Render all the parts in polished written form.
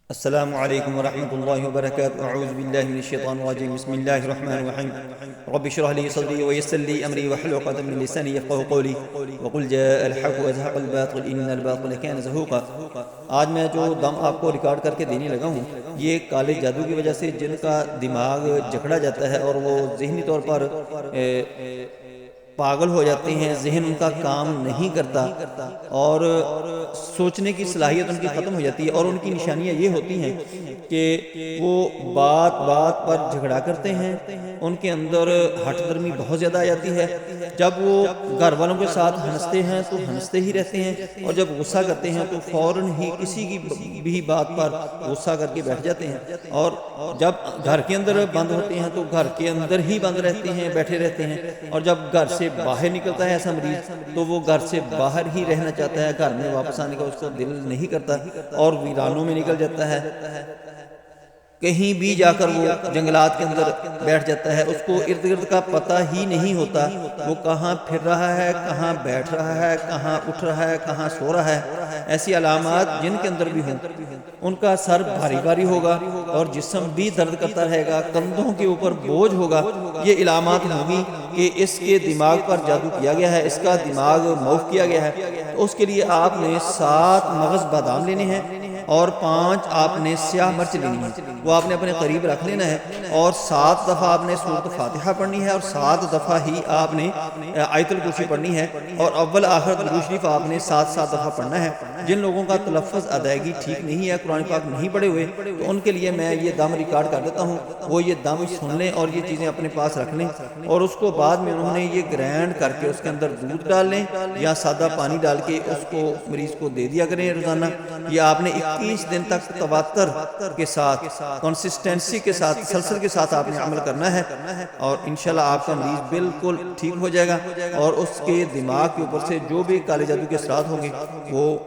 السلام علیکم ورحمۃ اللہ وبرکاتہ اعوذ باللہ من الشیطان الرجیم بسم اللہ الرحمن الرحیم رب اشرح لي صدری ويسر لي امری واحلل عقدۃ من لسانی یفقهوا قولی وقل جاء الحق وزهق الباطل ان الباطل كان زهوقا۔ آج میں جو دم آپ کو ریکارڈ کر کے دینے لگا ہوں یہ کالے جادو کی وجہ سے جن کا دماغ جکڑا جاتا ہے اور وہ ذہنی طور پر پاگل ہو جاتے ہیں، ذہن ان کا کام نہیں کرتا اور سوچنے کی صلاحیت ان کی ختم ہو جاتی ہے، اور ان کی نشانیاں یہ ہوتی ہیں کہ وہ بات بات پر جھگڑا کرتے ہیں، ان کے اندر ہٹ درمی بہت زیادہ آ جاتی ہے۔ جب وہ گھر والوں کے ساتھ ہنستے ہیں تو ہنستے ہی رہتے ہیں، اور جب غصہ کرتے ہیں تو فوراً ہی کسی کی بھی بات پر غصہ کر کے بیٹھ جاتے ہیں، اور جب گھر کے اندر بند ہوتے ہیں تو گھر کے اندر ہی بند رہتے ہیں، بیٹھے رہتے ہیں، اور جب گھر سے باہر نکلتا ہے ایسا مریض تو وہ گھر سے باہر ہی رہنا چاہتا ہے، گھر میں واپس آنے کا اس کو دل نہیں کرتا اور ویرانوں میں نکل جاتا ہے، کہیں بھی جا کر وہ جنگلات کے اندر بیٹھ جاتا ہے، اس کو ارد گرد کا پتہ ہی نہیں ہوتا وہ کہاں پھر رہا ہے، کہاں بیٹھ رہا ہے، کہاں اٹھ رہا ہے، کہاں سو رہا ہے۔ ایسی علامات جن کے اندر بھی ہوں ان کا سر بھاری بھاری ہوگا اور جسم بھی درد کرتا رہے گا، کندھوں کے اوپر بوجھ ہوگا، یہ علامات ہوگی کہ اس کے دماغ پر جادو کیا گیا ہے، اس کا دماغ معاف کیا گیا ہے۔ تو اس کے لیے آپ نے 7 مغز بادام لینے ہیں اور 5 آپ نے سیاہ مرچ لینی ہے، وہ آپ نے اپنے قریب رکھ لینا ہے، اور 7 دفعہ آپ نے سورۃ فاتحہ پڑھنی ہے، اور 7 دفعہ ہی آپ نے آیت الکرسی پڑھنی ہے، اور اول آخر درود شریف آپ نے 7 دفعہ پڑھنا ہے۔ جن لوگوں کا تلفظ ادائیگی ٹھیک نہیں ہے، قرآن پاک نہیں پڑھے ہوئے، تو ان کے لیے میں یہ دم ریکارڈ کر دیتا ہوں، وہ یہ دم سن لیں اور یہ چیزیں اپنے پاس رکھ لیں، اور اس کو بعد میں انہوں نے یہ گرینڈ کر کے اس کے اندر دودھ ڈال لیں یا سادہ پانی ڈال کے اس کو مریض کو دے دیا کریں روزانہ۔ یہ آپ نے 21 دن تک تواتر کے ساتھ، کنسسٹنسی کے ساتھ، تسلسل کے ساتھ آپ نے عمل کرنا ہے، اور انشاءاللہ آپ کا مریض بالکل ٹھیک ہو جائے گا، اور اس کے دماغ کے اوپر سے جو بھی کالے جادو کے اثرات ہوں گے وہ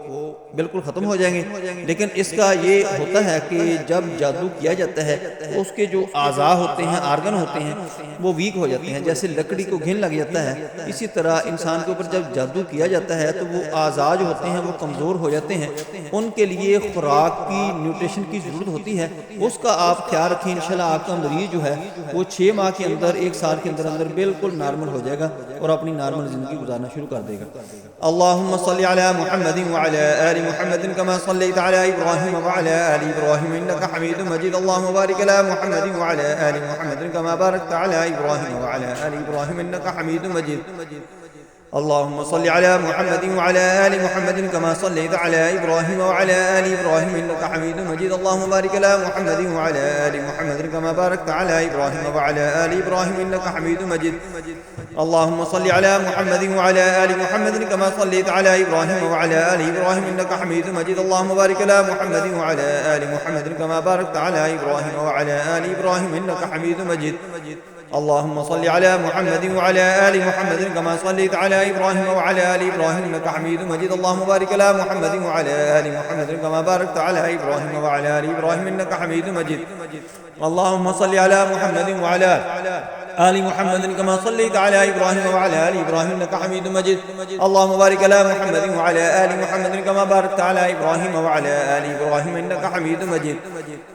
بالکل ختم ہو جائیں گے۔ لیکن اس کا یہ ہوتا ہے کہ جب جادو کیا جاتا ہے تو اس کے جو اعضاء ہوتے ہیں، آرگن ہوتے ہیں، وہ ویک ہو جاتے ہیں، جیسے لکڑی کو گھن لگ جاتا ہے، اسی طرح انسان کے اوپر جب جادو کیا جاتا ہے تو وہ اعضاء جو ہوتے ہیں وہ کمزور ہو جاتے ہیں، ان کے لیے خوراک کی، نیوٹریشن کی ضرورت ہوتی ہے، اس کا آپ خیال رکھیں۔ انشاءاللہ آپ کا مریض جو ہے وہ 6 ماہ کے اندر، 1 سال کے اندر اندر بالکل نارمل ہو جائے گا اور اپنی نارمل زندگی گزارنا شروع کر دے گا۔ اللہم صلی علی محمد وعلی آل محمد کما صلیت علی ابراہیم وعلی آل ابراہیم انکا حمید مجید، اللہم بارک علی محمد وعلی آل محمد کما بارکت علی ابراہیم وعلی آل ابراہیم انکا حمید مجید، اللهم صل على محمد وعلى آل محمد كما صليت على إبراهيم وعلى آل إبراهيم إنك حميد مجيد، اللهم بارك على محمد وعلى آل محمد كما باركت على إبراهيم وعلى آل إبراهيم إنك حميد مجيد، اللهم صل على محمد وعلى آل محمد كما صليت على إبراهيم وعلى آل إبراهيم إنك حميد مجيد، اللهم بارك على محمد وعلى آل محمد كما باركت على إبراهيم وعلى آل إبراهيم إنك حميد مجيد، اللهم صل على محمد وعلى آل محمد كما صليت على إبراهيم وعلى آل إبراهيم إنك حميد مجيد، اللهم بارك على محمد وعلى آل محمد كما باركت على إبراهيم وعلى آل إبراهيم إنك حميد مجيد، اللهم صل على محمد وعلى آل محمد كما صليت على إبراهيم وعلى آل إبراهيم إنك حميد مجيد، اللهم بارك على محمد وعلى آل محمد كما باركت على إبراهيم وعلى آل إبراهيم إنك حميد مجيد،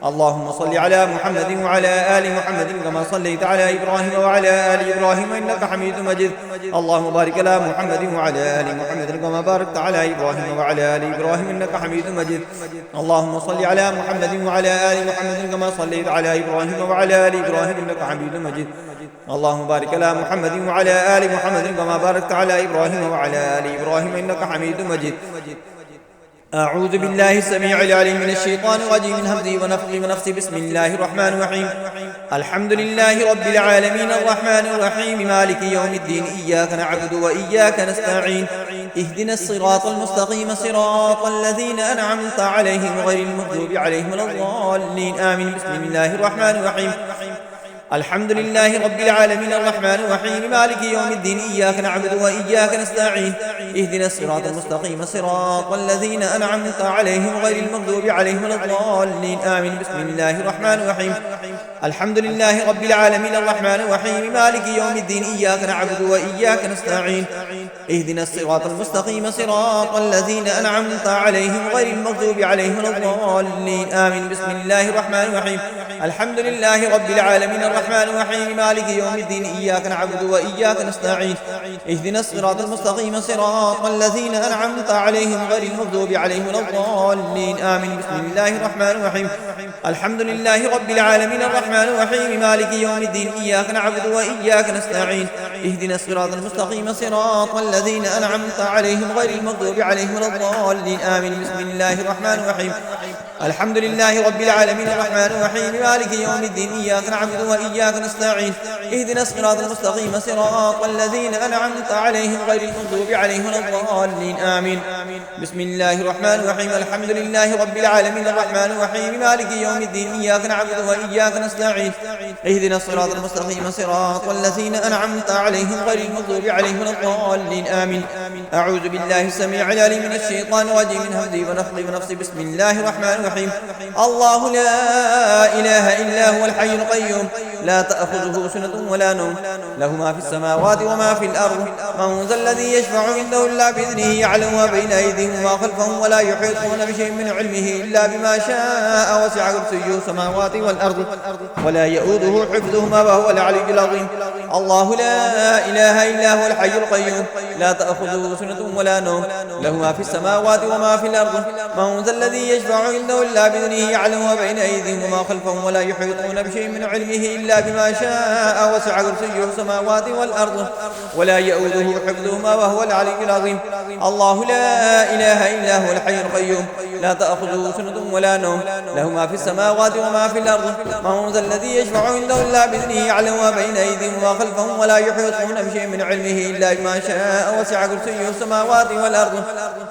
اللهم صل على محمد وعلى آل محمد كما صليت على إبراهيم وعلى آل إبراهيم إنك حميد مجيد، اللهم بارك على محمد وعلى آل محمد كما باركت على إبراهيم وعلى آل إبراهيم إنك حميد مجيد، اللهم صل على محمد وعلى آل محمد كما صليت على إبراهيم وعلى آل إبراهيم إنك حميد مجيد، اللهم بارك على محمد وعلى آل محمد كما باركت على إبراهيم وعلى آل إبراهيم إنك حميد مجيد۔ أعوذ بالله السميع العليم من الشيطان الرجيم من همزه ونفخه ونفثه، بسم الله الرحمن الرحيم، الحمد لله رب العالمين الرحمن الرحيم مالك يوم الدين، إياك نعبد وإياك نستعين، اهدنا الصراط المستقيم صراط الذين أنعمت عليهم غير المغضوب عليهم ولا الضالين آمين، بسم الله الرحمن الرحيم، الحمد لله رب العالمين الرحمن الرحيم مالك يوم الدين، إياك نعبد وإياك نستعين، اهدنا الصراط المستقيم صراط الذين أنعمت عليهم غير المغضوب عليهم ولا الضالين آمين، بسم الله الرحمن الرحيم، الحمد لله رب العالمين الرحمن الرحيم مالك يوم الدين إياك نعبد وإياك نستعين اهدنا الصراط المستقيم صراط الذين أنعمت عليهم غير المغضوب عليهم ولا الضالين آمين. بسم الله الرحمن الرحيم الحمد لله رب العالمين الرحمن الرحيم مالك يوم الدين إياك نعبد وإياك نستعين اهدنا الصراط المستقيم صراط الذين أنعمت عليهم غير المغضوب عليهم ولا الضالين آمين. بسم الله الرحمن الرحيم الحمد لله رب العالمين الرحمن الرحيم مالك يوم الدين إياك نعبد وإياك نستعين اهدنا الصراط المستقيم صراط الذين أنعمت عليهم غير المغضوب عليهم ولا الضالين آمين. بسم الله الرحمن الرحيم الحمد لله رب العالمين الرحمن الرحيم مالك يوم الدين إياك نعبد وإياك نستعين اهدنا الصراط المستقيم صراط الذين أنعمت عليهم غير المغضوب عليهم ولا الضالين آمين. بسم الله الرحمن الرحيم الحمد لله رب العالمين الرحمن الرحيم مالك يوم الدين إياك نعبد وإياك نستعين اهدنا الصراط المستقيم صراط الذين أنعمت عليهم غير المغضوب عليهم ولا الضالين آمين. أعوذ بالله السميع العليم من الشيطان الرجيم من همزه ونفخه ونفسه. بسم الله الرحمن الرحيم الله لا إله إلا هو الحي القيوم لا تأخذه سنة ولا نوم له ما في السماوات وما في الأرض من ذا الذي يشفع عنده إلا بإذنه يعلم ما بين أيديهم وما خلفهم ولا يحيطون بشيء من علمه إلا بما شاء وسع كرسيه السماوات والأرض ولا يؤوده حفظهما وهو العلي العظيم. الله لا إله إلا هو الحي القيوم لا تأخذه سنة ولا نوم له ما في السماوات وما في الأرض من ذا الذي يشفع عنده إلا بإذنه يعلم ما بين أيديهم وما خلفهم ولا يحيطون بشيء من علمه إلا بما شاء وسع كرسيه السماوات والأرض ولا يؤوده حفظهما وهو العلي العظيم. الله لا إله إلا هو الحي القيوم لا تأخذه سنة ولا نوم له ما في السماوات وما في الأرض من ذا الذي يشفع عنده إلا بإذنه يعلم ما بين أيديهم وما خلفهم ولا يحيطون بشيء من علمه إلا بما شاء وسع كرسيه السماوات والأرض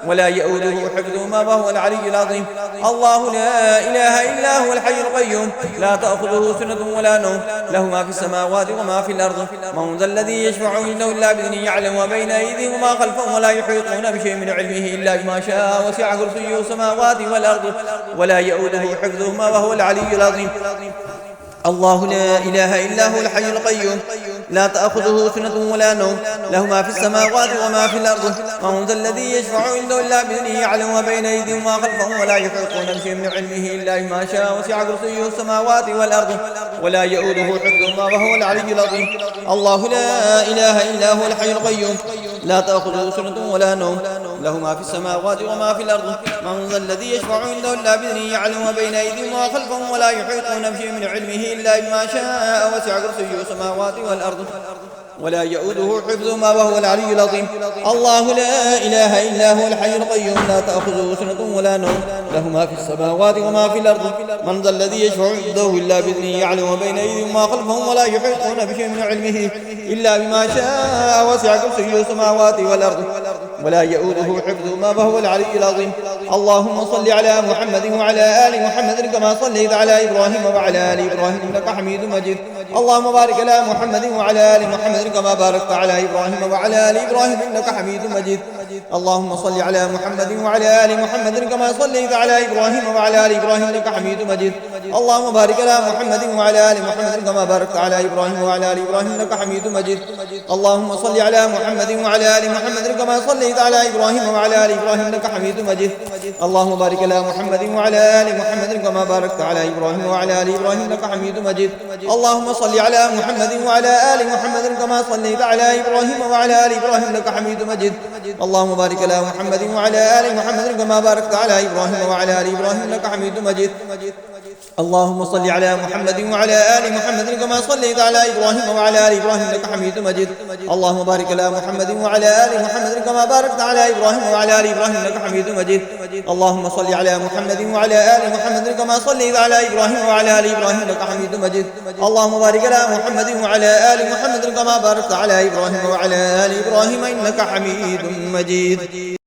ولا يؤوده حفظهما وهو العلي العظيم. الله لا إله إلا هو الحي القيوم لا تأخذه سنة ولا نوم له ما في السماوات وما في الأرض من ذا الذي يشفع عنده إلا بإذنه يعلم ما بين أيديهم وما خلفهم ولا يحيطون بشيء من علمه إلا بما شاء وسع كرسيه السماوات والأرض ولا يؤوده حفظهما وهو العلي العظيم. الله لا إله إلا هو الحي القيوم لا تأخذه سنة ولا نوم له ما في السماوات وما في الأرض من ذا الذي يشفع عنده إلا بإذنه يعلم ما بين أيديهم وما خلفهم ولا يحيطون بشيء من علمه إلا بما شاء وسع كرسيه السماوات والأرض ولا يؤوده حفظهما وهو العلي العظيم. الله لا إله إلا هو الحي القيوم لا تأخذه سنة ولا نوم له ما في السماوات وما في الأرض من ذا الذي يشفع عنده إلا بإذنه يعلم ما بين أيديهم وما خلفهم ولا يحيطون بشيء من علمه إلا بما شاء وسع كرسيه السماوات والأرض ولا يؤوده حفظهما وهو العلي العظيم. الله لا إله إلا هو الحي القيوم لا تأخذه سنة ولا نوم له ما في السماوات وما في الأرض من ذا الذي يشفع عنده إلا بإذنه يعلم ما بين أيديهم وما خلفهم ولا يحيطون بشيء من علمه إلا بما شاء وسع كرسيه السماوات والأرض ولا يؤوده حفظهما وهو العلي العظيم. اللهم صل على محمد وعلى آل محمد كما صليت على إبراهيم وعلى آل إبراهيم إنك حميد مجيد. اللهم بارك على محمد وعلى آل محمد كما باركت على إبراهيم وعلى آل إبراهيم إنك حميد مجيد. اللهم صل على محمد وعلى آل محمد كما صليت على إبراهيم وعلى آل إبراهيم إنك حميد مجيد. اللهم بارك على محمد وعلى آل محمد كما باركت على إبراهيم وعلى آل إبراهيم إنك حميد مجيد. اللهم صل على محمد وعلى آل محمد كما صليت على إبراهيم وعلى آل إبراهيم إنك حميد مجيد. اللهم بارك على محمد وعلى آل محمد كما باركت على إبراهيم وعلى آل إبراهيم إنك حميد مجيد. اللهم صل على محمد وعلى آل محمد كما صليت على إبراهيم وعلى آل إبراهيم إنك حميد مجيد. اللهم بارك على محمد وعلى آل محمد كما باركت على إبراهيم وعلى آل إبراهيم إنك حميد مجيد. اللهم صل على محمد وعلى آل محمد كما صليت على إبراهيم وعلى آل إبراهيم إنك حميد مجيد. اللهم بارك على محمد وعلى آل محمد كما باركت على إبراهيم وعلى آل إبراهيم إنك حميد مجيد. اللهم صل على محمد وعلى آل محمد كما صليت على إبراهيم وعلى آل إبراهيم إنك حميد مجيد. اللهم بارك على محمد وعلى آل محمد كما باركت على إبراهيم وعلى آل إبراهيم إنك حميد مجيد.